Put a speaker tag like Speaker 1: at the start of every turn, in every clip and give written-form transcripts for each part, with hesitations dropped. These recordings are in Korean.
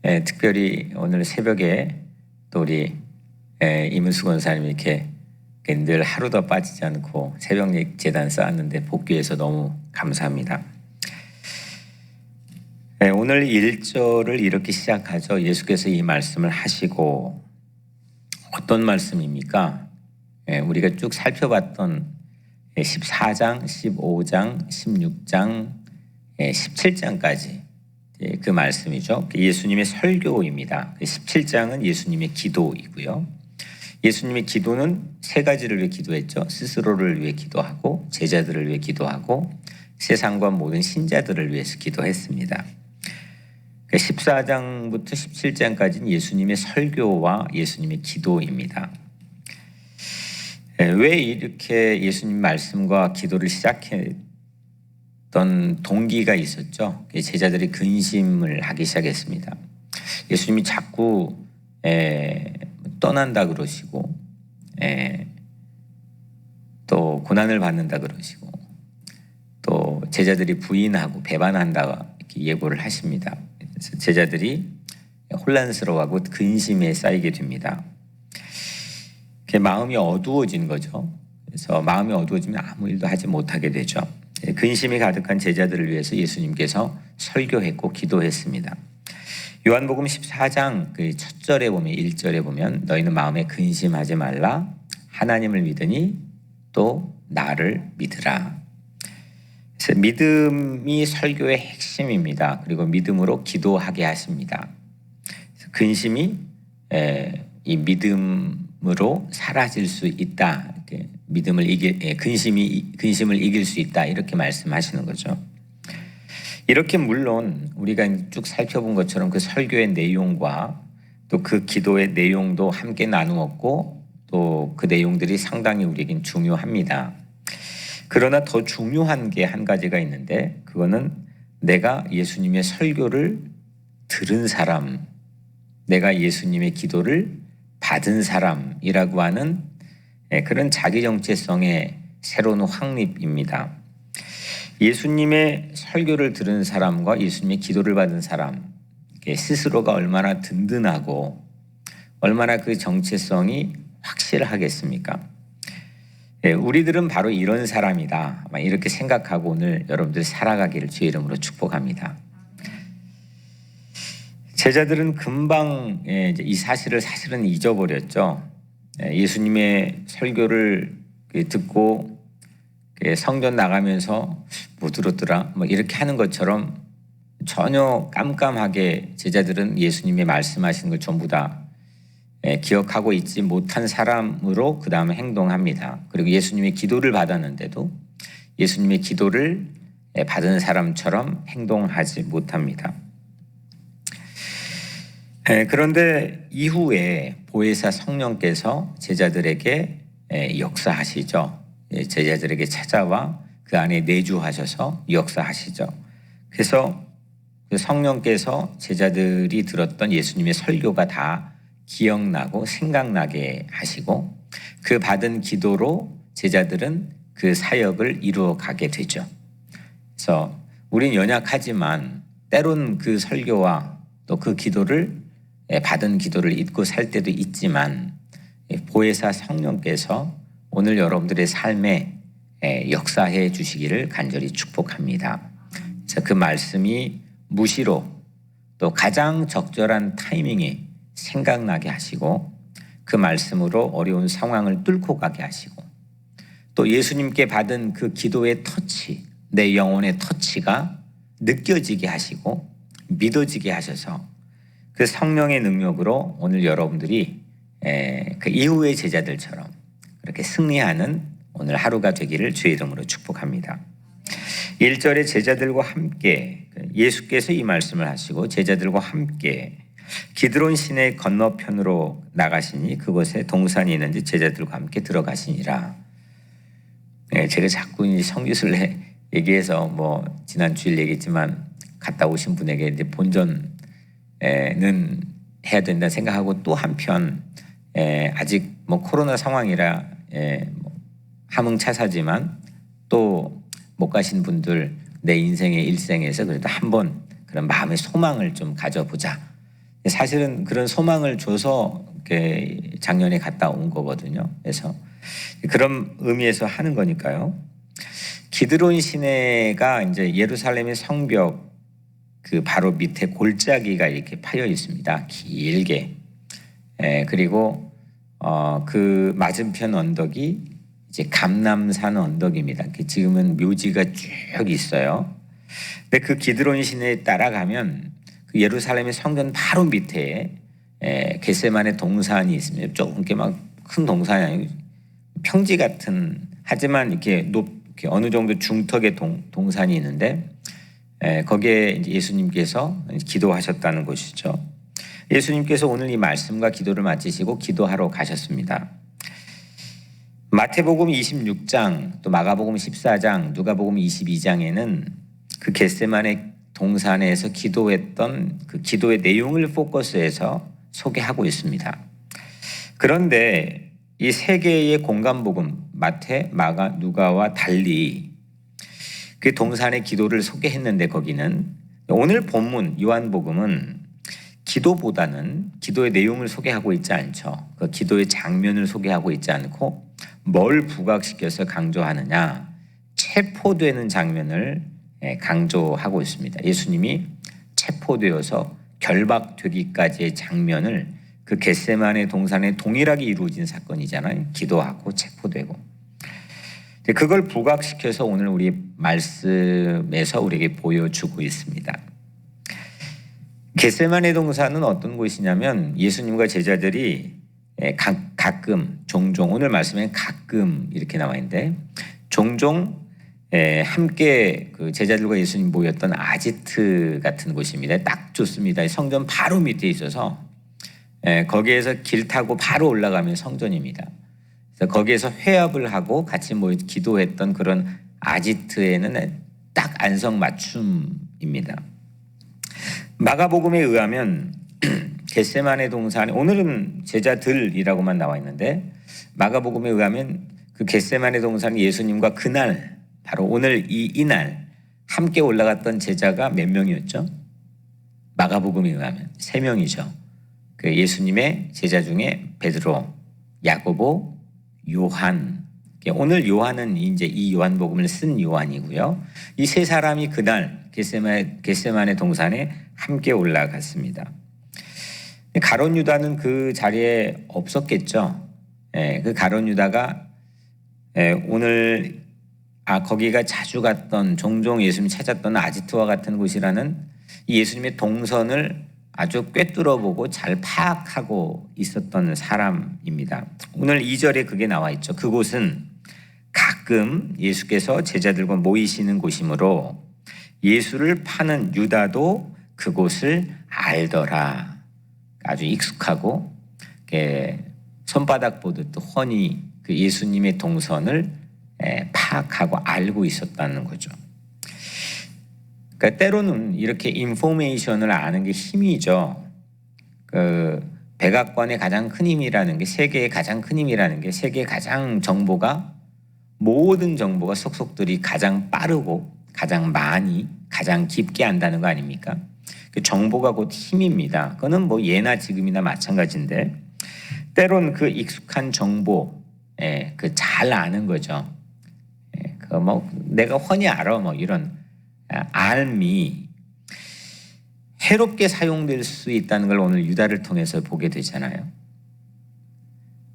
Speaker 1: 특별히 오늘 새벽에 또 우리 이문수 권사님이 이렇게 늘 하루도 빠지지 않고 새벽 재단 쌓았는데 복귀해서 너무 감사합니다. 오늘 1절을 이렇게 시작하죠. 예수께서 이 말씀을 하시고, 어떤 말씀입니까? 우리가 쭉 살펴봤던 14장, 15장, 16장, 17장까지 그 말씀이죠. 예수님의 설교입니다. 17장은 예수님의 기도이고요. 예수님의 기도는 세 가지를 위해 기도했죠. 스스로를 위해 기도하고, 제자들을 위해 기도하고, 세상과 모든 신자들을 위해서 기도했습니다. 14장부터 17장까지는 예수님의 설교와 예수님의 기도입니다. 왜 이렇게 예수님 말씀과 기도를 시작했던 동기가 있었죠. 제자들이 근심을 하기 시작했습니다. 예수님이 자꾸 떠난다 그러시고, 또 고난을 받는다 그러시고, 또 제자들이 부인하고 배반한다 이렇게 예고를 하십니다. 그래서 제자들이 혼란스러워하고 근심에 쌓이게 됩니다. 마음이 어두워진 거죠. 그래서 마음이 어두워지면 아무 일도 하지 못하게 되죠. 근심이 가득한 제자들을 위해서 예수님께서 설교했고 기도했습니다. 요한복음 14장 첫 절에 보면 1절에 보면 너희는 마음에 근심하지 말라. 하나님을 믿으니 또 나를 믿으라. 그래서 믿음이 설교의 핵심입니다. 그리고 믿음으로 기도하게 하십니다. 그래서 근심이 이 믿음으로 사라질 수 있다. 이렇게 근심을 이길 수 있다. 이렇게 말씀하시는 거죠. 이렇게 물론 우리가 쭉 살펴본 것처럼 그 설교의 내용과 또 그 기도의 내용도 함께 나누었고, 또 그 내용들이 상당히 우리에겐 중요합니다. 그러나 더 중요한 게 한 가지가 있는데, 그거는 내가 예수님의 설교를 들은 사람, 내가 예수님의 기도를 받은 사람이라고 하는 그런 자기 정체성의 새로운 확립입니다. 예수님의 설교를 들은 사람과 예수님의 기도를 받은 사람, 스스로가 얼마나 든든하고 얼마나 그 정체성이 확실하겠습니까? 우리들은 바로 이런 사람이다, 이렇게 생각하고 오늘 여러분들 살아가기를 주의 이름으로 축복합니다. 제자들은 금방 이 사실을 사실은 잊어버렸죠. 예수님의 설교를 듣고 성전 나가면서 못 들었더라 이렇게 하는 것처럼 전혀 깜깜하게 제자들은 예수님의 말씀하신 걸 전부 다 기억하고 있지 못한 사람으로 그 다음에 행동합니다. 그리고 예수님의 기도를 받았는데도 예수님의 기도를 받은 사람처럼 행동하지 못합니다. 그런데 이후에 보혜사 성령께서 제자들에게 역사하시죠. 제자들에게 찾아와 그 안에 내주하셔서 역사하시죠. 그래서 그 성령께서 제자들이 들었던 예수님의 설교가 다 기억나고 생각나게 하시고, 그 받은 기도로 제자들은 그 사역을 이루어 가게 되죠. 그래서 우린 연약하지만 때론 그 설교와 또 그 기도를 받은 기도를 잊고 살 때도 있지만, 보혜사 성령께서 오늘 여러분들의 삶에 역사해 주시기를 간절히 축복합니다. 그래서 그 말씀이 무시로 또 가장 적절한 타이밍에 생각나게 하시고, 그 말씀으로 어려운 상황을 뚫고 가게 하시고, 또 예수님께 받은 그 기도의 터치, 내 영혼의 터치가 느껴지게 하시고 믿어지게 하셔서 그 성령의 능력으로 오늘 여러분들이 그 이후의 제자들처럼 그렇게 승리하는 오늘 하루가 되기를 주의 이름으로 축복합니다. 1절에 제자들과 함께, 예수께서 이 말씀을 하시고 제자들과 함께 기드론 시내 건너편으로 나가시니 그곳에 동산이 있는지 제자들과 함께 들어가시니라. 제가 자꾸 이 성기술 얘기해서 지난 주일 얘기했지만 갔다 오신 분에게 이제 본전은 해야 된다 생각하고, 또 한편 아직 코로나 상황이라 함흥차사지만 또 못 가신 분들 내 인생의 일생에서 그래도 한번 그런 마음의 소망을 좀 가져보자. 사실은 그런 소망을 줘서 작년에 갔다 온 거거든요. 그래서 그런 의미에서 하는 거니까요. 기드론 시내가 이제 예루살렘의 성벽 그 바로 밑에 골짜기가 이렇게 파여 있습니다. 길게. 그리고 그 맞은편 언덕이 이제 감람산 언덕입니다. 지금은 묘지가 쭉 있어요. 근데 그 기드론 시내에 따라가면 그 예루살렘의 성전 바로 밑에 겟세마네 동산이 있습니다. 좀 이렇게 막 큰 동산이 아니고 평지 같은, 하지만 이렇게 이렇게 어느 정도 중턱의 동산이 있는데 거기에 이제 예수님께서 기도하셨다는 것이죠. 예수님께서 오늘 이 말씀과 기도를 마치시고 기도하러 가셨습니다. 마태복음 26장, 또 마가복음 14장, 누가복음 22장에는 그 겟세마네 동산에서 기도했던 그 기도의 내용을 포커스해서 소개하고 있습니다. 그런데 이 세 개의 공간복음, 마태, 마가, 누가와 달리 그 동산의 기도를 소개했는데, 거기는 오늘 본문 요한복음은 기도보다는 기도의 내용을 소개하고 있지 않죠. 그 기도의 장면을 소개하고 있지 않고 뭘 부각시켜서 강조하느냐, 체포되는 장면을 강조하고 있습니다. 예수님이 체포되어서 결박되기까지의 장면을 그 겟세마네 동산에 동일하게 이루어진 사건이잖아요. 기도하고 체포되고. 그걸 부각시켜서 오늘 우리 말씀에서 우리에게 보여주고 있습니다. 겟세마네 동산은 어떤 곳이냐면 예수님과 제자들이 가끔, 종종, 오늘 말씀에 가끔 이렇게 나와 있는데 종종 함께 그 제자들과 예수님 모였던 아지트 같은 곳입니다. 딱 좋습니다. 성전 바로 밑에 있어서 거기에서 길 타고 바로 올라가면 성전입니다. 그래서 거기에서 회합을 하고 같이 모여 기도했던 그런 아지트에는 딱 안성맞춤입니다. 마가복음에 의하면 겟세마네 동산, 오늘은 제자들이라고만 나와 있는데 마가복음에 의하면 그 겟세마네 동산 예수님과 그날, 바로 오늘 이날 함께 올라갔던 제자가 몇 명이었죠? 마가복음에 의하면 3명이죠. 그 예수님의 제자 중에 베드로, 야고보, 요한. 오늘 요한은 이제 이 요한복음을 쓴 요한이고요. 이 세 사람이 그날 겟세마네 동산에 함께 올라갔습니다. 가룟 유다는 그 자리에 없었겠죠. 그 가룟 유다가 오늘 거기가 자주 갔던, 종종 예수님 찾았던 아지트와 같은 곳이라는 이 예수님의 동선을 아주 꿰뚫어보고 잘 파악하고 있었던 사람입니다. 오늘 2절에 그게 나와 있죠. 그곳은 가끔 예수께서 제자들과 모이시는 곳이므로 예수를 파는 유다도 그곳을 알더라. 아주 익숙하고 손바닥 보듯 훤히 그 예수님의 동선을 파악하고 알고 있었다는 거죠. 그러니까 때로는 이렇게 인포메이션을 아는 게 힘이죠. 그 백악관의 가장 큰 힘이라는 게, 세계의 가장 큰 힘이라는 게, 세계의 가장 정보가, 모든 정보가 속속들이 가장 빠르고 가장 많이 가장 깊게 안다는 거 아닙니까? 그 정보가 곧 힘입니다. 그거는 뭐 예나 지금이나 마찬가지인데, 때론 그 익숙한 정보, 그 잘 아는 거죠. 그 뭐 내가 훤히 알아, 뭐 이런 알미 해롭게 사용될 수 있다는 걸 오늘 유다를 통해서 보게 되잖아요.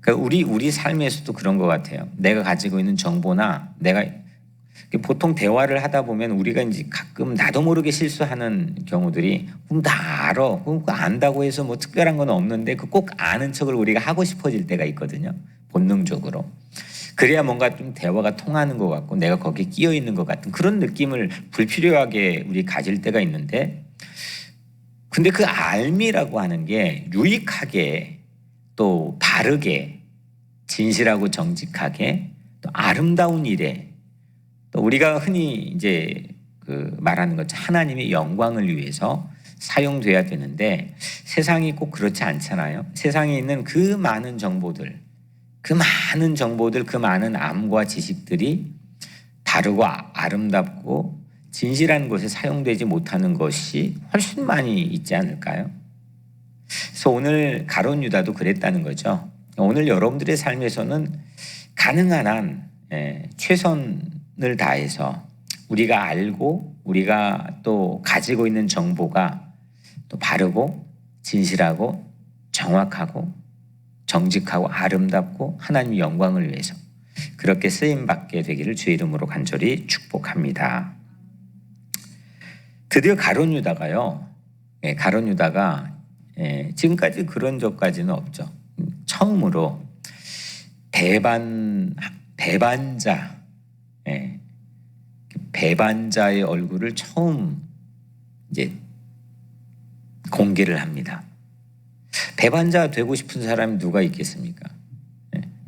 Speaker 1: 그러니까 우리 삶에서도 그런 것 같아요. 내가 가지고 있는 정보나 내가 보통 대화를 하다 보면 우리가 이제 가끔 나도 모르게 실수하는 경우들이, 다 알아. 그럼 안다고 해서 뭐 특별한 건 없는데 그 꼭 아는 척을 우리가 하고 싶어질 때가 있거든요. 본능적으로. 그래야 뭔가 좀 대화가 통하는 것 같고 내가 거기에 끼어 있는 것 같은 그런 느낌을 불필요하게 우리 가질 때가 있는데, 근데 그 알미라고 하는 게 유익하게, 또 바르게, 진실하고 정직하게, 또 아름다운 일에, 또 우리가 흔히 이제 그 말하는 것, 하나님의 영광을 위해서 사용돼야 되는데 세상이 꼭 그렇지 않잖아요. 세상에 있는 그 많은 정보들, 그 많은 암과 지식들이 바르고 아름답고 진실한 것에 사용되지 못하는 것이 훨씬 많이 있지 않을까요? 그래서 오늘 가룟 유다도 그랬다는 거죠. 오늘 여러분들의 삶에서는 가능한 한 최선을 다해서 우리가 알고 우리가 또 가지고 있는 정보가 또 바르고 진실하고 정확하고 정직하고 아름답고 하나님의 영광을 위해서 그렇게 쓰임받게 되기를 주의 이름으로 간절히 축복합니다. 드디어 가룟 유다가요. 가룟 유다가 지금까지 그런 적까지는 없죠. 처음으로 배반자의 얼굴을 처음 이제 공개를 합니다. 배반자 되고 싶은 사람이 누가 있겠습니까?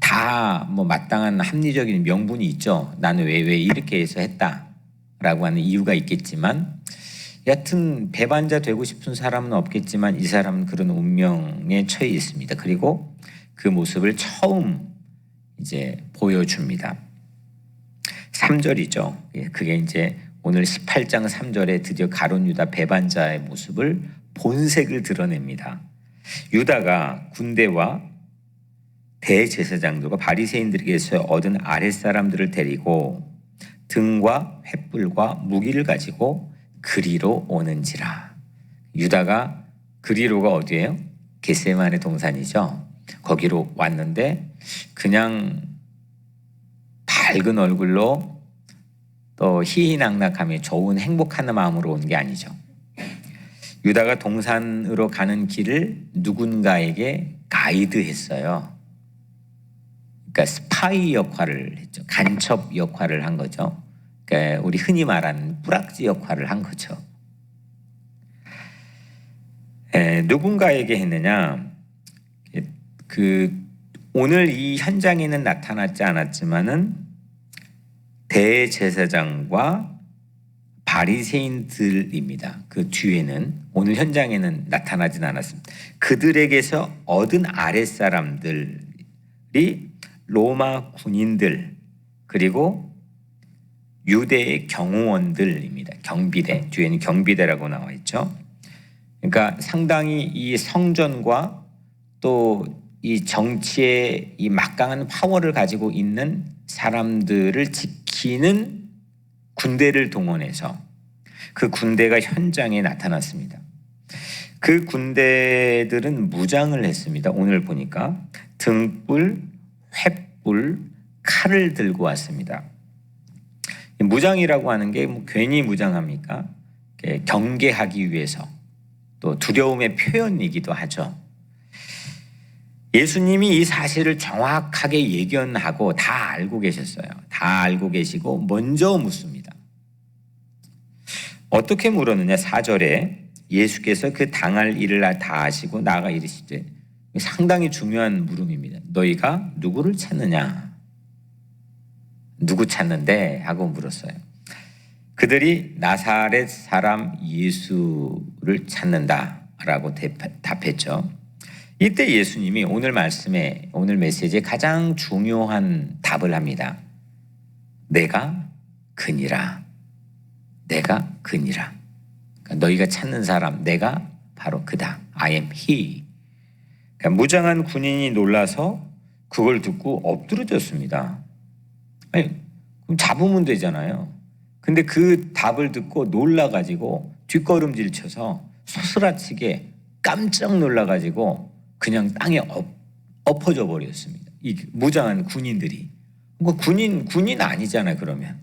Speaker 1: 다 뭐 마땅한 합리적인 명분이 있죠. 나는 왜 이렇게 해서 했다라고 하는 이유가 있겠지만, 여하튼 배반자 되고 싶은 사람은 없겠지만 이 사람은 그런 운명에 처해 있습니다. 그리고 그 모습을 처음 이제 보여줍니다. 3절이죠. 그게 이제 오늘 18장 3절에 드디어 가룟 유다 배반자의 모습을 본색을 드러냅니다. 유다가 군대와 대제사장들과 바리새인들에게서 얻은 아랫사람들을 데리고 등과 횃불과 무기를 가지고 그리로 오는지라. 유다가 그리로가 어디예요? 겟세마네 동산이죠. 거기로 왔는데 그냥 밝은 얼굴로 또 희희낙낙하며 좋은 행복한 마음으로 온 게 아니죠. 유다가 동산으로 가는 길을 누군가에게 가이드했어요. 그러니까 스파이 역할을 했죠. 간첩 역할을 한 거죠. 그러니까 우리 흔히 말하는 뿌락지 역할을 한 거죠. 누군가에게 했느냐? 오늘 이 현장에는 나타났지 않았지만은 대제사장과 바리새인들입니다. 그 뒤에는 오늘 현장에는 나타나진 않았습니다. 그들에게서 얻은 아랫사람들이 로마 군인들 그리고 유대의 경호원들입니다. 경비대, 뒤에는 경비대라고 나와 있죠. 그러니까 상당히 이 성전과 또 이 정치의 이 막강한 파워를 가지고 있는 사람들을 지키는 군대를 동원해서 그 군대가 현장에 나타났습니다. 그 군대들은 무장을 했습니다. 오늘 보니까 등불, 횃불, 칼을 들고 왔습니다. 무장이라고 하는 게 뭐 괜히 무장합니까? 경계하기 위해서 또 두려움의 표현이기도 하죠. 예수님이 이 사실을 정확하게 예견하고 다 알고 계셨어요. 다 알고 계시고 먼저 묻습니다. 어떻게 물었느냐? 4절에 예수께서 그 당할 일을 다 아시고 나아가 이르시되, 상당히 중요한 물음입니다. 너희가 누구를 찾느냐? 누구 찾는데? 하고 물었어요. 그들이 나사렛 사람 예수를 찾는다라고 답했죠. 이때 예수님이 오늘 말씀에, 오늘 메시지에 가장 중요한 답을 합니다. 내가 그니라. 내가 그니라. 그러니까 너희가 찾는 사람, 내가 바로 그다. I am he. 그러니까 무장한 군인이 놀라서 그걸 듣고 엎드러졌습니다. 아니, 그럼 잡으면 되잖아요. 근데 그 답을 듣고 놀라가지고 뒷걸음질 쳐서 소스라치게 깜짝 놀라가지고 그냥 땅에 엎어져 버렸습니다. 이 무장한 군인들이. 뭐 군인 아니잖아요. 그러면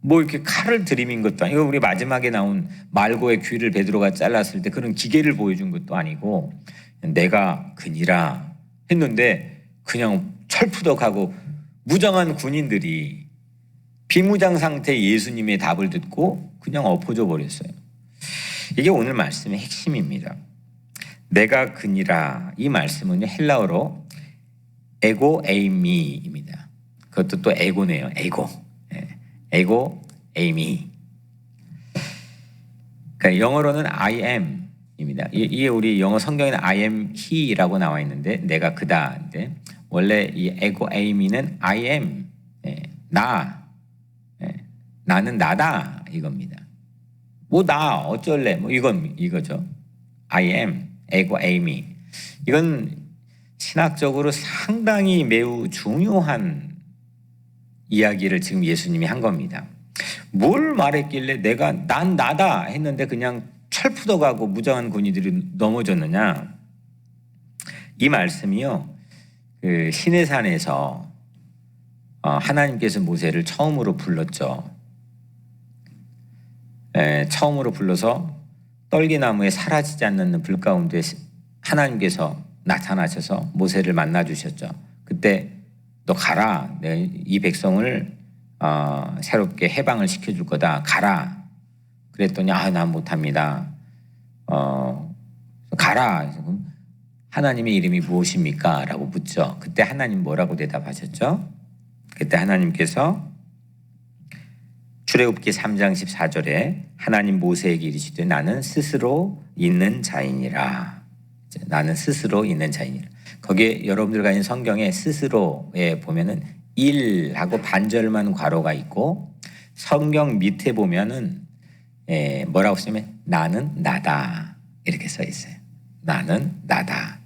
Speaker 1: 뭐 이렇게 칼을 들이민 것도 아니고, 우리 마지막에 나온 말고의 귀를 베드로가 잘랐을 때 그런 기계를 보여준 것도 아니고, 내가 그니라 했는데 그냥 철푸덕하고 무장한 군인들이 비무장 상태 예수님의 답을 듣고 그냥 엎어져 버렸어요. 이게 오늘 말씀의 핵심입니다. 내가 그니라, 이 말씀은 헬라어로 에고 에이미입니다. 그것도 또 에고네요. 에고 에이미. 그러니까 영어로는 I am입니다. 이게 우리 영어 성경에는 I am he라고 나와 있는데 내가 그다인데, 원래 이 에고 에이미는 I am, 나는 나다 이겁니다. 뭐 나 어쩔래 뭐 이거죠. I am 에고 에이미. 이건 신학적으로 상당히 매우 중요한 이야기를 지금 예수님이 한 겁니다. 뭘 말했길래 난 나다 했는데 그냥 철푸덕하고 무장한 군인들이 넘어졌느냐? 이 말씀이요, 그 시내산에서 하나님께서 모세를 처음으로 불렀죠. 처음으로 불러서 떨기나무에 사라지지 않는 불 가운데 하나님께서 나타나셔서 모세를 만나 주셨죠. 그때 너 가라. 내가 이 백성을 새롭게 해방을 시켜줄 거다. 가라. 그랬더니 난 못합니다. 가라. 하나님의 이름이 무엇입니까? 라고 묻죠. 그때 하나님 뭐라고 대답하셨죠? 그때 하나님께서 출애굽기 3장 14절에 하나님 모세에게 이르시되 나는 스스로 있는 자이니라. 나는 스스로 있는 자이니라. 거기에 여러분들과 있는 성경에 스스로에 보면은 일하고 반절만 괄호가 있고 성경 밑에 보면은 뭐라고 쓰면 나는 나다 이렇게 써 있어요. 나는 나다.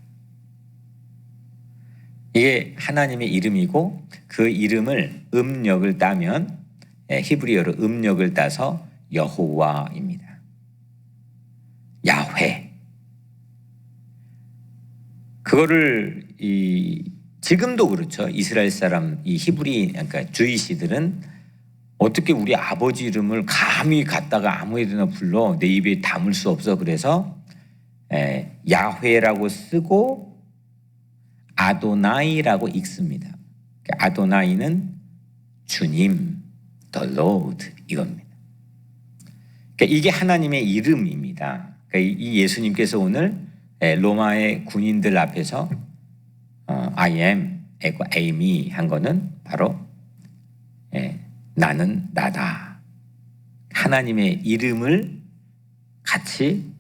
Speaker 1: 이게 하나님의 이름이고 그 이름을 음력을 따면 히브리어로 음력을 따서 여호와입니다. 야훼. 그거를 지금도 그렇죠. 이스라엘 사람 이 히브리 그러니까 주이시들은 어떻게 우리 아버지 이름을 감히 갖다가 아무에나 불러 내 입에 담을 수 없어. 그래서 야훼라고 쓰고 아도나이라고 읽습니다. 아도나이는 주님, the Lord 이겁니다. 그러니까 이게 하나님의 이름입니다. 그러니까 이 예수님께서 오늘 로마의 군인들 앞에서 I am, am이 한 거는 바로 나는 나다. 하나님의 이름을 같이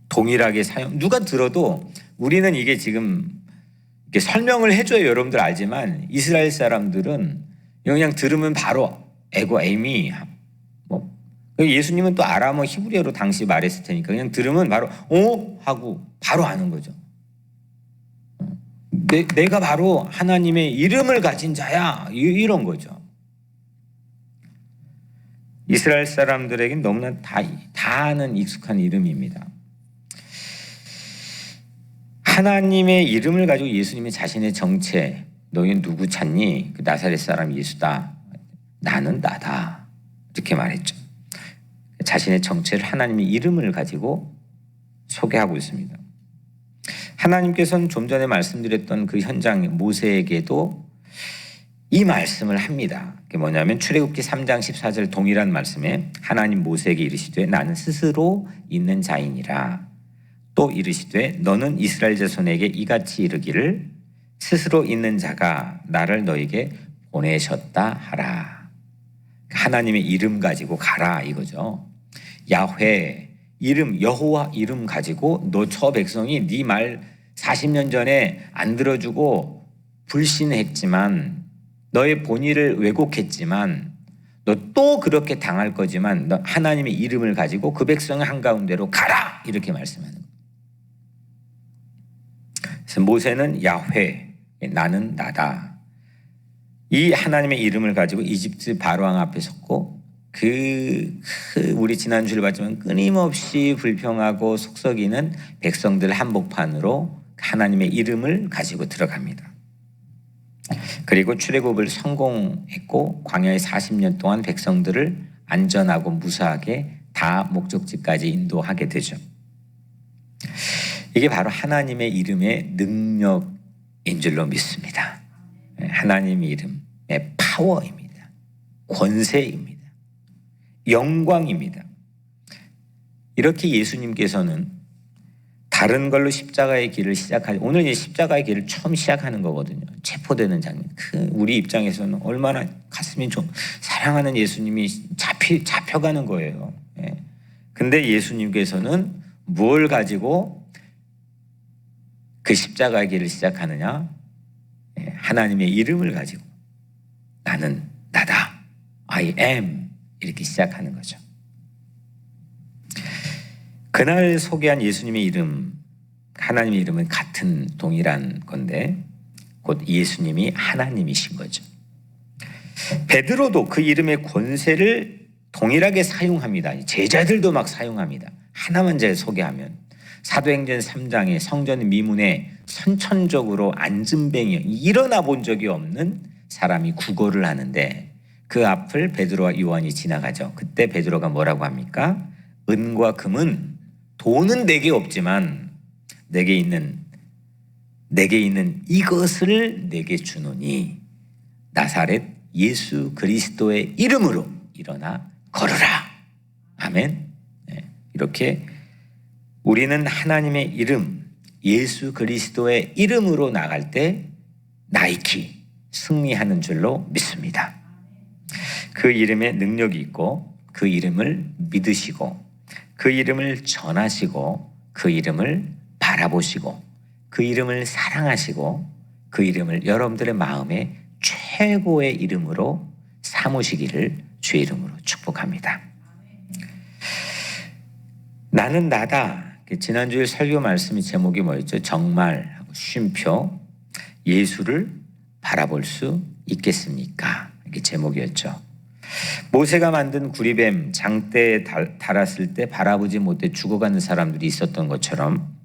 Speaker 1: 동일하게 누가 들어도 우리는 이게 지금 이렇게 설명을 해줘야 여러분들 알지만 이스라엘 사람들은 그냥 들으면 바로 am이 예수님은 또 아람어 히브리어로 당시 말했을 테니까 그냥 들으면 바로 하고 바로 아는 거죠. 내가 바로 하나님의 이름을 가진 자야 이런 거죠. 이스라엘 사람들에겐 너무나 다 아는 익숙한 이름입니다. 하나님의 이름을 가지고 예수님이 자신의 정체, 너희는 누구 찾니? 그 나사렛 사람 예수다. 나는 나다. 이렇게 말했죠. 자신의 정체를 하나님의 이름을 가지고 소개하고 있습니다. 하나님께서는 좀 전에 말씀드렸던 그 현장 모세에게도 이 말씀을 합니다. 그게 뭐냐면 출애굽기 3장 14절 동일한 말씀에 하나님 모세에게 이르시되 나는 스스로 있는 자이니라. 또 이르시되 너는 이스라엘 자손에게 이같이 이르기를 스스로 있는 자가 나를 너에게 보내셨다 하라. 하나님의 이름 가지고 가라 이거죠. 야훼 이름 여호와 이름 가지고 너 저 백성이 네 말 40년 전에 안 들어주고 불신했지만 너의 본의를 왜곡했지만 너 또 그렇게 당할 거지만 너 하나님의 이름을 가지고 그 백성의 한가운데로 가라 이렇게 말씀하는 거예요. 그래서 모세는 야훼 나는 나다. 이 하나님의 이름을 가지고 이집트 바로왕 앞에 섰고 우리 지난주에 봤지만 끊임없이 불평하고 속썩이는 백성들 한복판으로 하나님의 이름을 가지고 들어갑니다. 그리고 출애굽을 성공했고 광야에 40년 동안 백성들을 안전하고 무사하게 다 목적지까지 인도하게 되죠. 이게 바로 하나님의 이름의 능력인 줄로 믿습니다. 하나님의 이름의 파워입니다. 권세입니다. 영광입니다. 이렇게 예수님께서는 다른 걸로 십자가의 길을 시작하죠. 오늘 이제 십자가의 길을 처음 시작하는 거거든요. 체포되는 장면. 우리 입장에서는 얼마나 가슴이 좀 사랑하는 예수님이 잡혀가는 거예요. 근데 예수님께서는 뭘 가지고 그 십자가의 길을 시작하느냐? 하나님의 이름을 가지고 나는 나다. I am. 이렇게 시작하는 거죠. 그날 소개한 예수님의 이름 하나님의 이름은 같은 동일한 건데 곧 예수님이 하나님이신 거죠. 베드로도 그 이름의 권세를 동일하게 사용합니다. 제자들도 막 사용합니다. 하나만 제가 소개하면 사도행전 3장에 성전 미문에 선천적으로 안진뱅이 일어나 본 적이 없는 사람이 구걸을 하는데 그 앞을 베드로와 요한이 지나가죠. 그때 베드로가 뭐라고 합니까? 은과 금은 돈은 내게 없지만 내게 있는 이것을 내게 주노니 나사렛 예수 그리스도의 이름으로 일어나 걸으라. 아멘. 네. 이렇게 우리는 하나님의 이름 예수 그리스도의 이름으로 나갈 때 나이키 승리하는 줄로 믿습니다. 그 이름에 능력이 있고 그 이름을 믿으시고 그 이름을 전하시고 그 이름을 바라보시고 그 이름을 사랑하시고 그 이름을 여러분들의 마음에 최고의 이름으로 삼으시기를 주의 이름으로 축복합니다. 나는 나다. 지난주에 설교 말씀의 제목이 뭐였죠? 정말 쉼표 예수를 바라볼 수 있겠습니까? 이게 제목이었죠. 모세가 만든 구리뱀 장대에 달았을 때 바라보지 못해 죽어가는 사람들이 있었던 것처럼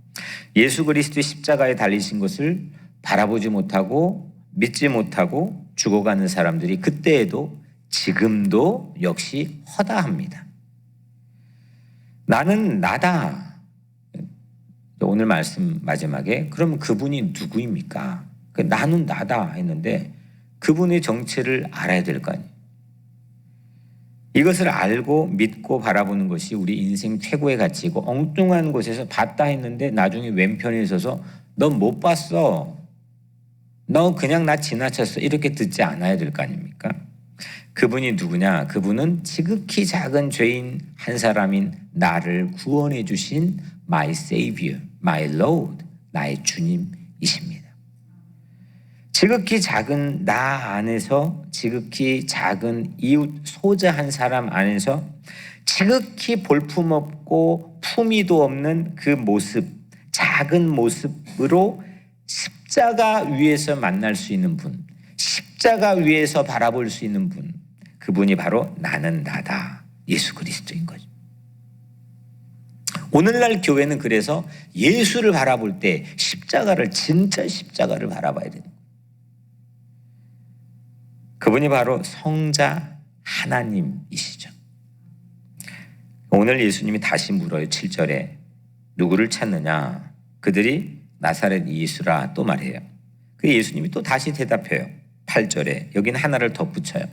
Speaker 1: 예수 그리스도의 십자가에 달리신 것을 바라보지 못하고 믿지 못하고 죽어가는 사람들이 그때에도 지금도 역시 허다합니다. 나는 나다. 오늘 말씀 마지막에 그럼 그분이 누구입니까? 나는 나다 했는데 그분의 정체를 알아야 될 거 아니에요. 이것을 알고 믿고 바라보는 것이 우리 인생 최고의 가치이고 엉뚱한 곳에서 봤다 했는데 나중에 왼편에 있어서 넌 못 봤어. 너 그냥 나 지나쳤어. 이렇게 듣지 않아야 될 거 아닙니까? 그분이 누구냐? 그분은 지극히 작은 죄인 한 사람인 나를 구원해 주신 My Savior, My Lord, 나의 주님이십니다. 지극히 작은 나 안에서 지극히 작은 이웃 소자 한 사람 안에서 지극히 볼품없고 품위도 없는 그 모습, 작은 모습으로 십자가 위에서 만날 수 있는 분, 십자가 위에서 바라볼 수 있는 분, 그분이 바로 나는 나다 예수 그리스도인 거죠. 오늘날 교회는 그래서 예수를 바라볼 때 십자가를 진짜 십자가를 바라봐야 되는 거예요. 그분이 바로 성자 하나님이시죠. 오늘 예수님이 다시 물어요. 7절에 누구를 찾느냐? 그들이 나사렛 예수라 또 말해요. 그 예수님이 또 다시 대답해요. 8절에 여기는 하나를 덧붙여요.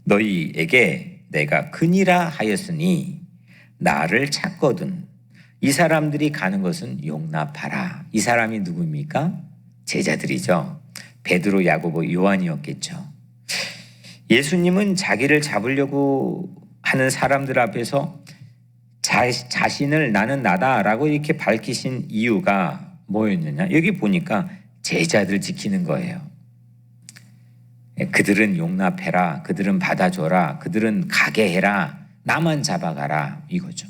Speaker 1: 너희에게 내가 그니라 하였으니 나를 찾거든 이 사람들이 가는 것은 용납하라. 이 사람이 누구입니까? 제자들이죠. 베드로, 야고보, 요한이었겠죠. 예수님은 자기를 잡으려고 하는 사람들 앞에서 자신을 나는 나다라고 이렇게 밝히신 이유가 뭐였느냐? 여기 보니까 제자들 지키는 거예요. 그들은 용납해라. 그들은 받아줘라. 그들은 가게 해라. 나만 잡아가라. 이거죠.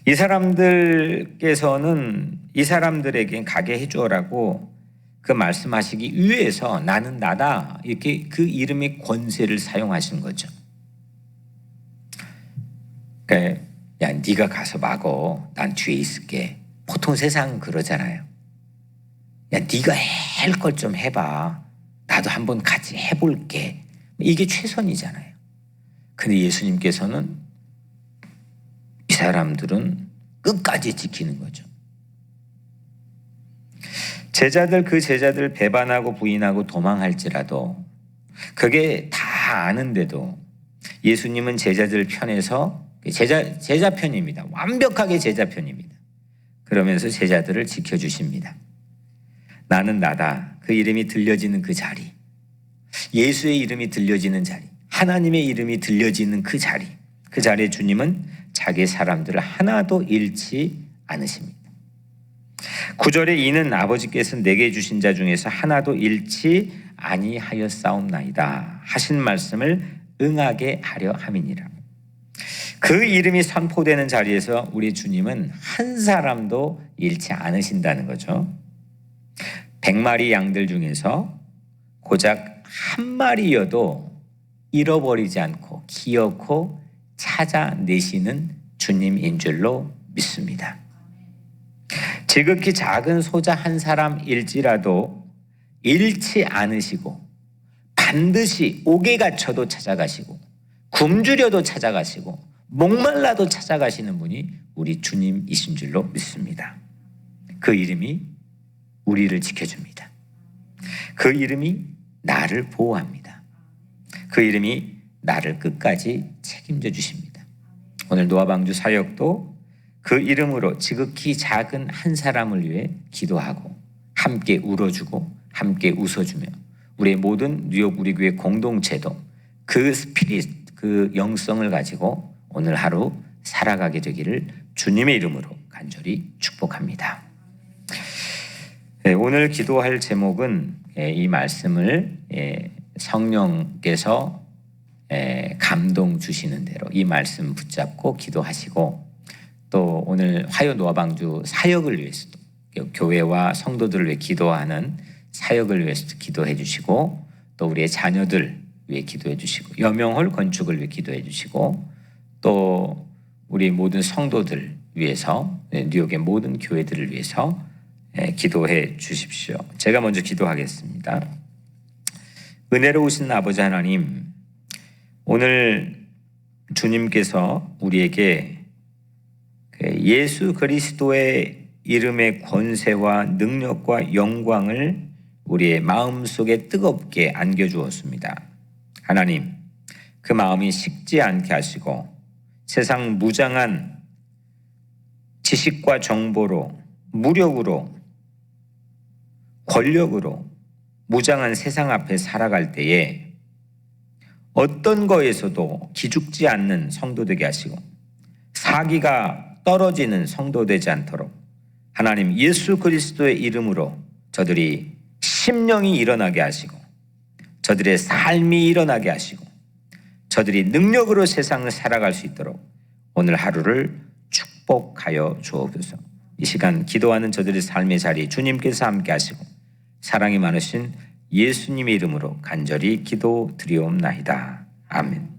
Speaker 1: 이 사람들께서는 이 사람들에게 가게 해줘라고 그 말씀하시기 위해서 나는 나다 이렇게 그 이름의 권세를 사용하신 거죠. 그러니까 야 네가 가서 막어. 난 뒤에 있을게. 보통 세상은 그러잖아요. 야 네가 할 걸 좀 해봐. 나도 한번 같이 해볼게. 이게 최선이잖아요. 근데 예수님께서는 이 사람들은 끝까지 지키는 거죠. 그 제자들 배반하고 부인하고 도망할지라도 그게 다 아는데도 예수님은 제자들 편에서 제자 편입니다. 완벽하게 제자 편입니다. 그러면서 제자들을 지켜주십니다. 나는 나다. 그 이름이 들려지는 그 자리, 예수의 이름이 들려지는 자리, 하나님의 이름이 들려지는 그 자리에 주님은 자기 사람들을 하나도 잃지 않으십니다. 9절에 이는 아버지께서 내게 주신 자 중에서 하나도 잃지 아니하였사옵나이다 하신 말씀을 응하게 하려 함이니라. 그 이름이 선포되는 자리에서 우리 주님은 한 사람도 잃지 않으신다는 거죠. 100마리 양들 중에서 고작 한 마리여도 잃어버리지 않고 기어코 찾아내시는 주님인 줄로 믿습니다. 지극히 작은 소자 한 사람일지라도 잃지 않으시고 반드시 옥에 갇혀도 찾아가시고 굶주려도 찾아가시고 목말라도 찾아가시는 분이 우리 주님이신 줄로 믿습니다. 그 이름이 우리를 지켜줍니다. 그 이름이 나를 보호합니다. 그 이름이 나를 끝까지 책임져 주십니다. 오늘 노아방주 사역도 그 이름으로 지극히 작은 한 사람을 위해 기도하고 함께 울어주고 함께 웃어주며 우리의 모든 뉴욕 우리 교회 공동체도 그 스피릿, 그 영성을 가지고 오늘 하루 살아가게 되기를 주님의 이름으로 간절히 축복합니다. 오늘 기도할 제목은 이 말씀을 성령께서 감동 주시는 대로 이 말씀 붙잡고 기도하시고 또 오늘 화요 노아방주 사역을 위해서도 교회와 성도들을 위해 기도하는 사역을 위해서도 기도해 주시고 또 우리의 자녀들 위해 기도해 주시고 여명홀 건축을 위해 기도해 주시고 또 우리 모든 성도들 위해서 뉴욕의 모든 교회들을 위해서 기도해 주십시오. 제가 먼저 기도하겠습니다. 은혜로우신 아버지 하나님, 오늘 주님께서 우리에게 예수 그리스도의 이름의 권세와 능력과 영광을 우리의 마음속에 뜨겁게 안겨주었습니다. 하나님, 그 마음이 식지 않게 하시고 세상 무장한 지식과 정보로 무력으로 권력으로 무장한 세상 앞에 살아갈 때에 어떤 거에서도 기죽지 않는 성도 되게 하시고 사기가 떨어지는 성도 되지 않도록 하나님 예수 그리스도의 이름으로 저들이 심령이 일어나게 하시고 저들의 삶이 일어나게 하시고 저들이 능력으로 세상을 살아갈 수 있도록 오늘 하루를 축복하여 주옵소서. 이 시간 기도하는 저들의 삶의 자리 주님께서 함께 하시고 사랑이 많으신 예수님의 이름으로 간절히 기도드리옵나이다. 아멘.